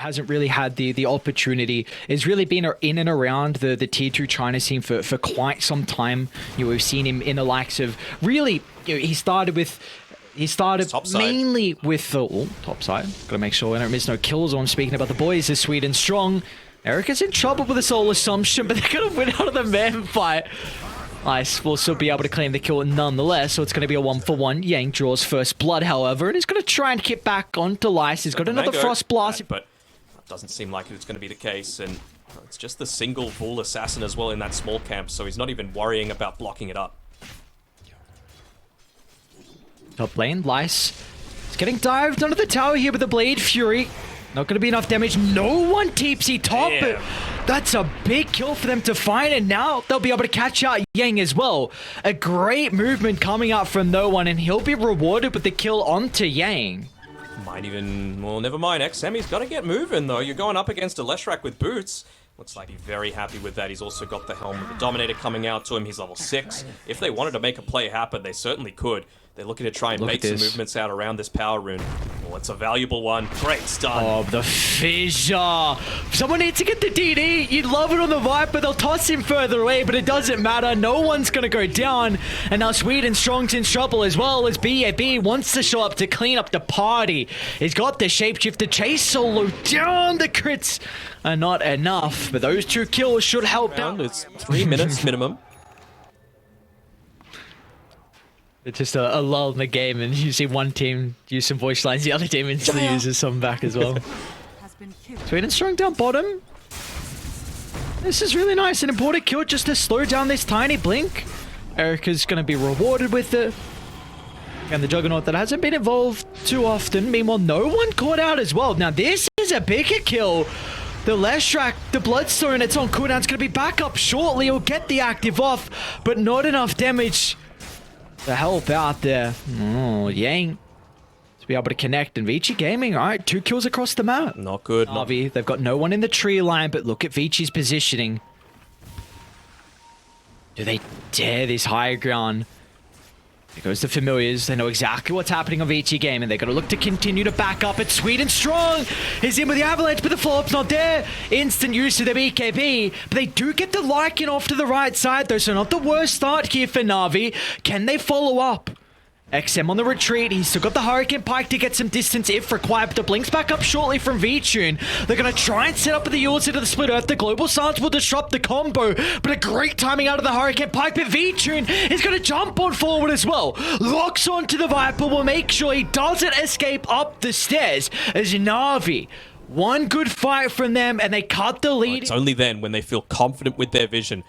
hasn't really had the opportunity. Has really been in and around the tier 2 China scene for quite some time. We've seen him in the likes of really, he started mainly with the top side. Gotta make sure we don't miss no kills. I'm speaking about the boys is Sweden strong. Erica's in trouble with the soul assumption, but they're gonna win out of the man fight. Ice will still be able to claim the kill nonetheless, so it's going to be a 1-for-1. Yang draws first blood, however, and he's going to try and get back onto Lice. He's got another Frost Blast. But that doesn't seem like it's going to be the case, and it's just the single full assassin as well in that small camp, so he's not even worrying about blocking it up. Top lane, Lice is getting dived under the tower here with the Blade Fury. Not going to be enough damage. No one TPC top, but that's a big kill for them to find, and now they'll be able to catch out Yang as well. A great movement coming out from No One, and he'll be rewarded with the kill onto Yang. Might even, well, never mind. XM, he's got to get moving, though. You're going up against a Leshrac with boots. Looks like he's very happy with that. He's also got the helm with the Dominator coming out to him. He's level 6. If they wanted to make a play happen, they certainly could. They're looking to try and make some movements out around this power rune. Well, it's a valuable one. Great stun. Oh, the fissure. Someone needs to get the DD. You'd love it on the Viper. They'll toss him further away, but it doesn't matter. No one's going to go down. And now Sweden Strong's in trouble as well as BAB wants to show up to clean up the party. He's got the shapeshifter chase solo down. The crits are not enough, but those 2 kills should help out. It's 3 minutes minimum. It's just a lull in the game, and you see one team use some voice lines, the other team instantly uses some back as well. Sweden Strong down bottom. This is really nice. An important kill just to slow down this tiny blink. Erica's going to be rewarded with it. And the Juggernaut that hasn't been involved too often. Meanwhile, No One caught out as well. Now, this is a bigger kill. The Leshrac, the Bloodstone, it's on cooldown. It's going to be back up shortly. He'll get the active off, but not enough damage to help out there. Oh, Yang to be able to connect, and Vici Gaming, all right, 2 kills across the map. Not good. Navi, they've got no one in the tree line, but look at Vici's positioning. Do they dare this higher ground? There goes the familiars. They know exactly what's happening on Vici Gaming. They're going to look to continue to back up. It's Sweden Strong. He's in with the avalanche, but the follow-up's not there. Instant use of the BKB. But they do get the Lycan off to the right side, though, so not the worst start here for Na'Vi. Can they follow up? XM on the retreat. He's still got the Hurricane Pike to get some distance if required, but the Blink's back up shortly from V-Tune. They're going to try and set up with the Yules into the Split Earth. The Global Silence will disrupt the combo, but a great timing out of the Hurricane Pike, but V-Tune is going to jump on forward as well. Locks onto the Viper, will make sure he doesn't escape up the stairs as Na'Vi. One good fight from them, and they cut the lead. It's only then when they feel confident with their vision.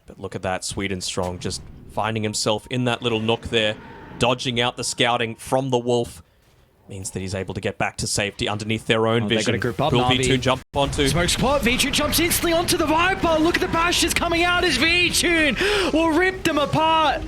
But look at that, Sweden Strong just finding himself in that little nook there. Dodging out the scouting from the Wolf means that he's able to get back to safety underneath their own vision. They're going to group up. Will V-Tune jump onto? Smoke spot. V-Tune jumps instantly onto the Viper. Look at the bashes coming out as V-Tune will rip them apart.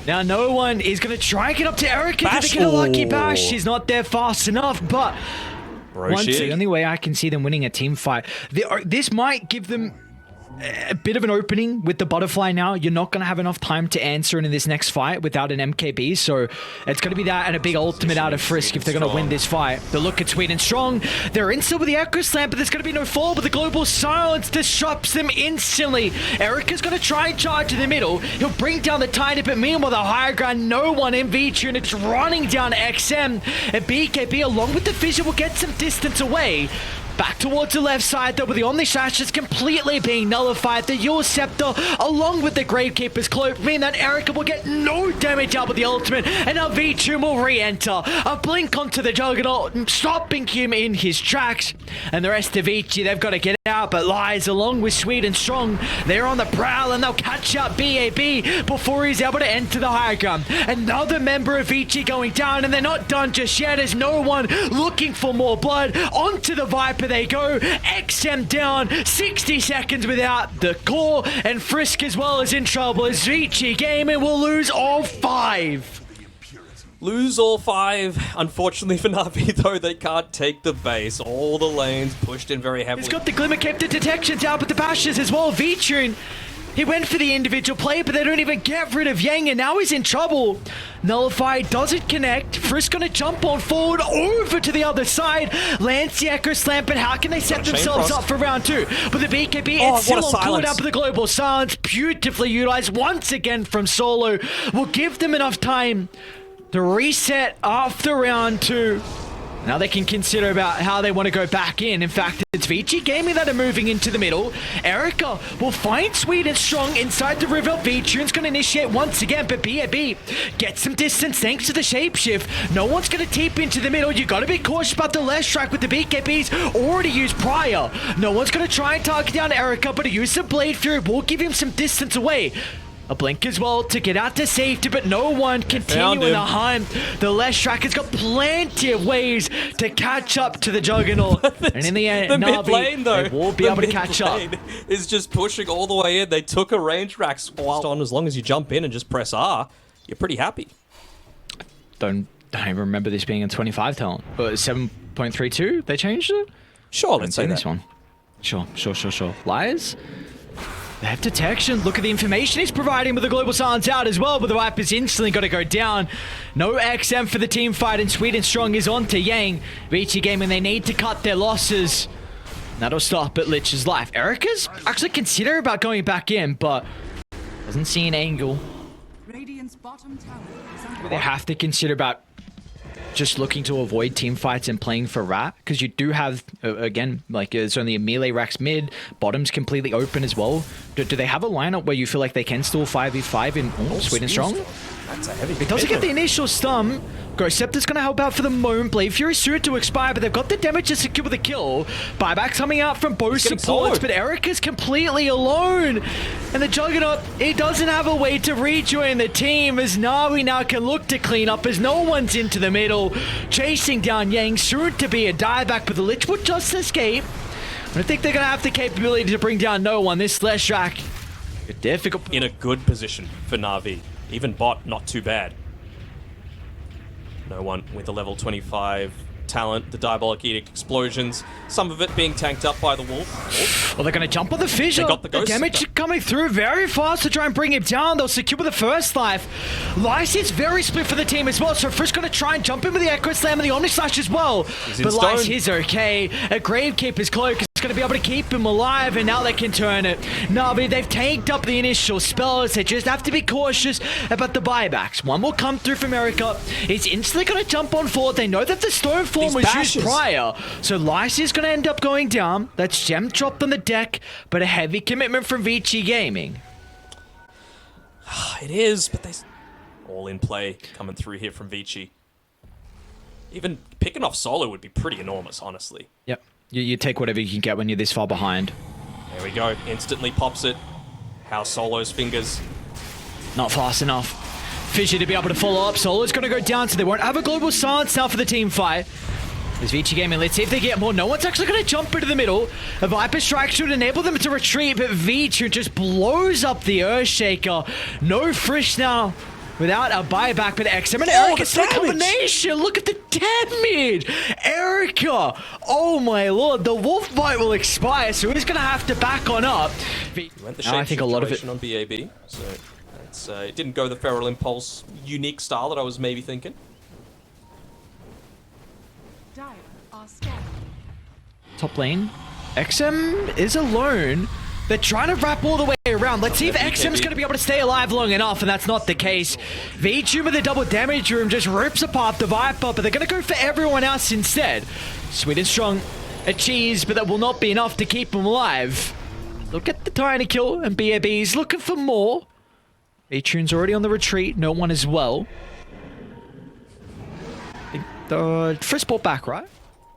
Now No One is going to try and get up to Erica to get a lucky bash. She's not there fast enough, but the only way I can see them winning a team fight. This might give them a bit of an opening with the butterfly now. You're not going to have enough time to answer in this next fight without an MKB, so it's going to be that and a big ultimate out of Frisk if they're going to win this fight. The look at Sweden Strong. They're in still with the Echo Slam, but there's going to be no fall, but the Global Silence disrupts them instantly. Erica's going to try and charge in the middle. He'll bring down the Tiny, but meanwhile the higher ground, No One in V-Tune. It's running down XM, and BKB along with the Fissure will get some distance away. Back towards the left side, though, with the Omni Slash is completely being nullified. The Yule Scepter, along with the Gravekeeper's Cloak, mean that Erica will get no damage out with the ultimate, and now V-Tune will re-enter. A blink onto the Juggernaut, stopping him in his tracks. And the rest of Vici, they've got to get out, but Lies, along with Sweden Strong, they're on the prowl, and they'll catch out BAB before he's able to enter the high ground. Another member of Vici going down, and they're not done just yet, as No One looking for more blood. Onto the Viper they go. XM down, 60 seconds without the core, and Frisk as well is in trouble as Vici Gaming will lose all 5. Lose all 5. Unfortunately for Na'Vi, though, they can't take the base. All the lanes pushed in very heavily. He's got the Glimmer Cape, the detections out, but the bashes as well. V-Tune He went for the individual play, but they don't even get rid of Yang, and now he's in trouble. Nullify doesn't connect. Frisk gonna jump on forward over to the other side. Lands the Echo Slam, but how can they set themselves up for round 2? But the BKB, it's still on cooling up with the global silence. Beautifully utilized once again from Solo. Will give them enough time to reset after round 2. Now they can consider about how they want to go back in. In fact, it's Vici Gaming that are moving into the middle. Erica will find Sweet and Strong inside the river. Vichune's going to initiate once again, but BAB gets some distance thanks to the shapeshift. No one's going to teep into the middle. You got to be cautious about the left track with the BKBs already used prior. No one's going to try and target down Erica, but a use of Blade Fury will give him some distance away. A blink as well to get out to safety, but no one continuing the hunt. The left track has got plenty of ways to catch up to the Juggernaut. And in the end, the mid lane though, they will be able to catch up. Is just pushing all the way in. They took a range rack spot on. As long as you jump in and just press R, you're pretty happy. Don't even remember this being a 25 talent. But 7.32, they changed it? Sure, let's say this one. Sure. Liars? They have detection. Look at the information he's providing with the global silence out as well, but the Viper's instantly got to go down. No XM for the team fight, and Sweet and Strong is on to Yang. Vici Gaming, they need to cut their losses. That'll stop at Lich's life. Erica's actually considering about going back in, but doesn't see an angle. They have to consider about just looking to avoid team fights and playing for Rat, because you do have, again, like it's only a melee racks mid, bottom's completely open as well. Do they have a lineup where you feel like they can still 5v5 in Sweet and Strong? That's a heavy. It doesn't get the initial stun. Scepter's going to help out for the moment. Blade Fury soon to expire, but they've got the damage to secure the kill. Buyback coming out from both supports, but Erica's completely alone. And the Juggernaut, he doesn't have a way to rejoin the team, as Navi now can look to clean up as no one's into the middle. Chasing down Yang, soon to be a dieback, but the Lich will just escape. I don't think they're going to have the capability to bring down no one. This slash track, difficult. In a good position for Na'Vi. Even bot, not too bad. No one with a level 25 talent. The Diabolic Edict explosions. Some of it being tanked up by the Wolf. Well, they're going to jump on the fissure. They got the ghost damage coming through very fast to try and bring him down. They'll secure the first life. Lyce is very split for the team as well, so Frisk going to try and jump in with the Echo Slam and the Omni Slash as well. But Lyce is okay. A Gravekeeper's cloak is going to be able to keep him alive, and now they can turn it. Navi, they've tanked up the initial spells. They just have to be cautious about the buybacks. One will come through from Erica. He's instantly going to jump on forward. They know that the Stone Form was used prior, so Lyce is going to end up going down. That's gem dropped on the deck, but a heavy commitment from Vici Gaming. It is, but they all in play coming through here from Vici. Even picking off Solo would be pretty enormous, honestly. Yep. You take whatever you can get when you're this far behind. There we go. Instantly pops it. How Solo's fingers. Not fast enough. Fissure to be able to follow up. Solo's going to go down, so they won't have a global silence now for the team fight. There's Vici Gaming. Let's see if they get more. No one's actually going to jump into the middle. A Viper Strike should enable them to retreat, but Vici just blows up the Earthshaker. No Frisch now. Without a buyback, but XM and Erica still combination. Look at the damage. Erica. Oh my lord. The Wolf Bite will expire, so he's going to have to back on up. I think a lot of it on BAB, so it's, it didn't go the Feral Impulse unique style that I was maybe thinking. Top lane. XM is alone. They're trying to wrap all the way around. Let's see if XM's going to be able to stay alive long enough, and that's not the case. Vici with the double damage room just rips apart the Viper, but they're going to go for everyone else instead. Sweet and Strong, a cheese, but that will not be enough to keep them alive. Look at the tiny kill, and BAB's looking for more. Vichune's already on the retreat, no one as well. The first ball back, right?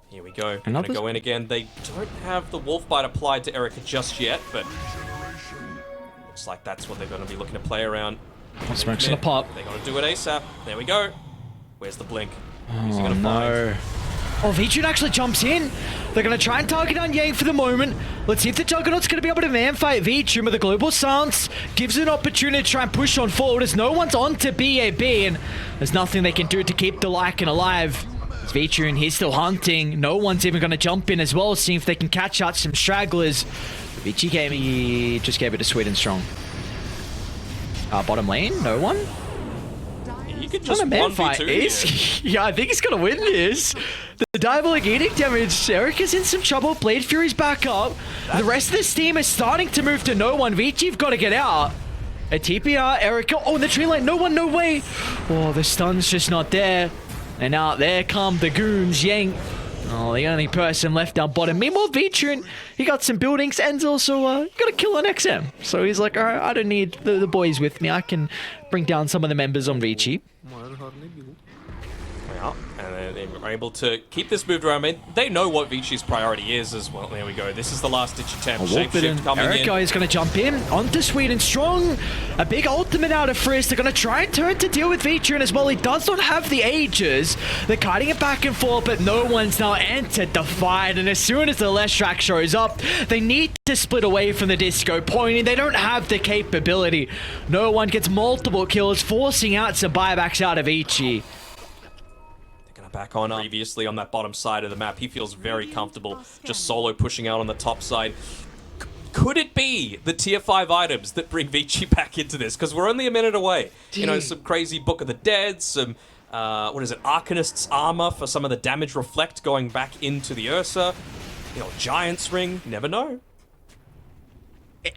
Here we go. They're gonna go in again. They don't have the Wolf Bite applied to Erica just yet, but looks like that's what they're going to be looking to play around. Smoke's gonna pop. They got to do it ASAP. There we go. Where's the blink? Who's he gonna find? Oh, Vici actually jumps in. They're going to try and target on Yang for the moment. Let's see if the Juggernaut's going to be able to man-fight Vici with the global silence. Gives an opportunity to try and push on forward as no one's on to BAB, and there's nothing they can do to keep the Lycan alive. It's Vici, and he's still hunting. No one's even going to jump in as well, seeing if they can catch out some stragglers. Vici Gaming just gave it to Sweet and Strong. Bottom lane, no one. You could just a man fight. 1v2 Yeah, I think he's gonna win this. The Diabolic Edict damage. Erica's in some trouble. Blade Fury's back up. The rest of this team is starting to move to no one. Vici, you've got to get out. A TPR, Erica. Oh, in the tree line. No one, no way. Oh, the stun's just not there. And out there come the goons. Yank. Oh, the only person left down bottom. Meanwhile, Vici, he got some buildings and also got a kill on XM. So he's like, all right, I don't need the boys with me. I can bring down some of the members on Vici. Yeah, and they were able to keep this moved around. I mean, they know what Vici's priority is as well. There we go. This is the last ditch attempt. Shapeshift coming in. Erica is going to jump in onto Sweet and Strong. A big ultimate out of Frizz. They're going to try and turn to deal with Vici as well. He does not have the ages. They're kiting it back and forth, but no one's now entered the fight. And as soon as the Leshrac shows up, they need to split away from the disco pointing. They don't have the capability. No one gets multiple kills, forcing out some buybacks out of Vici. Back on previously on that bottom side of the map. He feels very comfortable just solo pushing out on the top side. Could it be the tier 5 items that bring Vici back into this? Because we're only a minute away. You know, some crazy Book of the Dead, some, what is it, Arcanist's armor for some of the damage reflect going back into the Ursa. You know, Giant's Ring, you never know.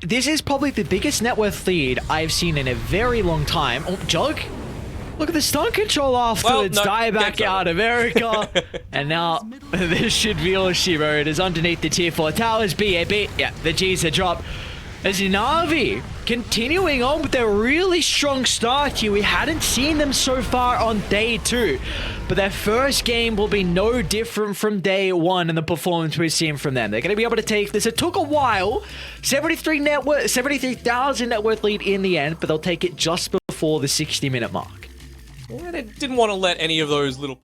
This is probably the biggest net worth lead I've seen in a very long time. Oh, Jug? Look at the stun control afterwards. Well, no, die back out of Erica. And now this should be all she wrote. Is underneath the tier 4 towers. BAB. Yeah, the G's are dropped. As Na'Vi continuing on with their really strong start here. We hadn't seen them so far on day 2. But their first game will be no different from day 1 in the performance we've seen from them. They're going to be able to take this. It took a while. 73,000 net worth lead in the end. But they'll take it just before the 60-minute mark. Yeah, they didn't want to let any of those little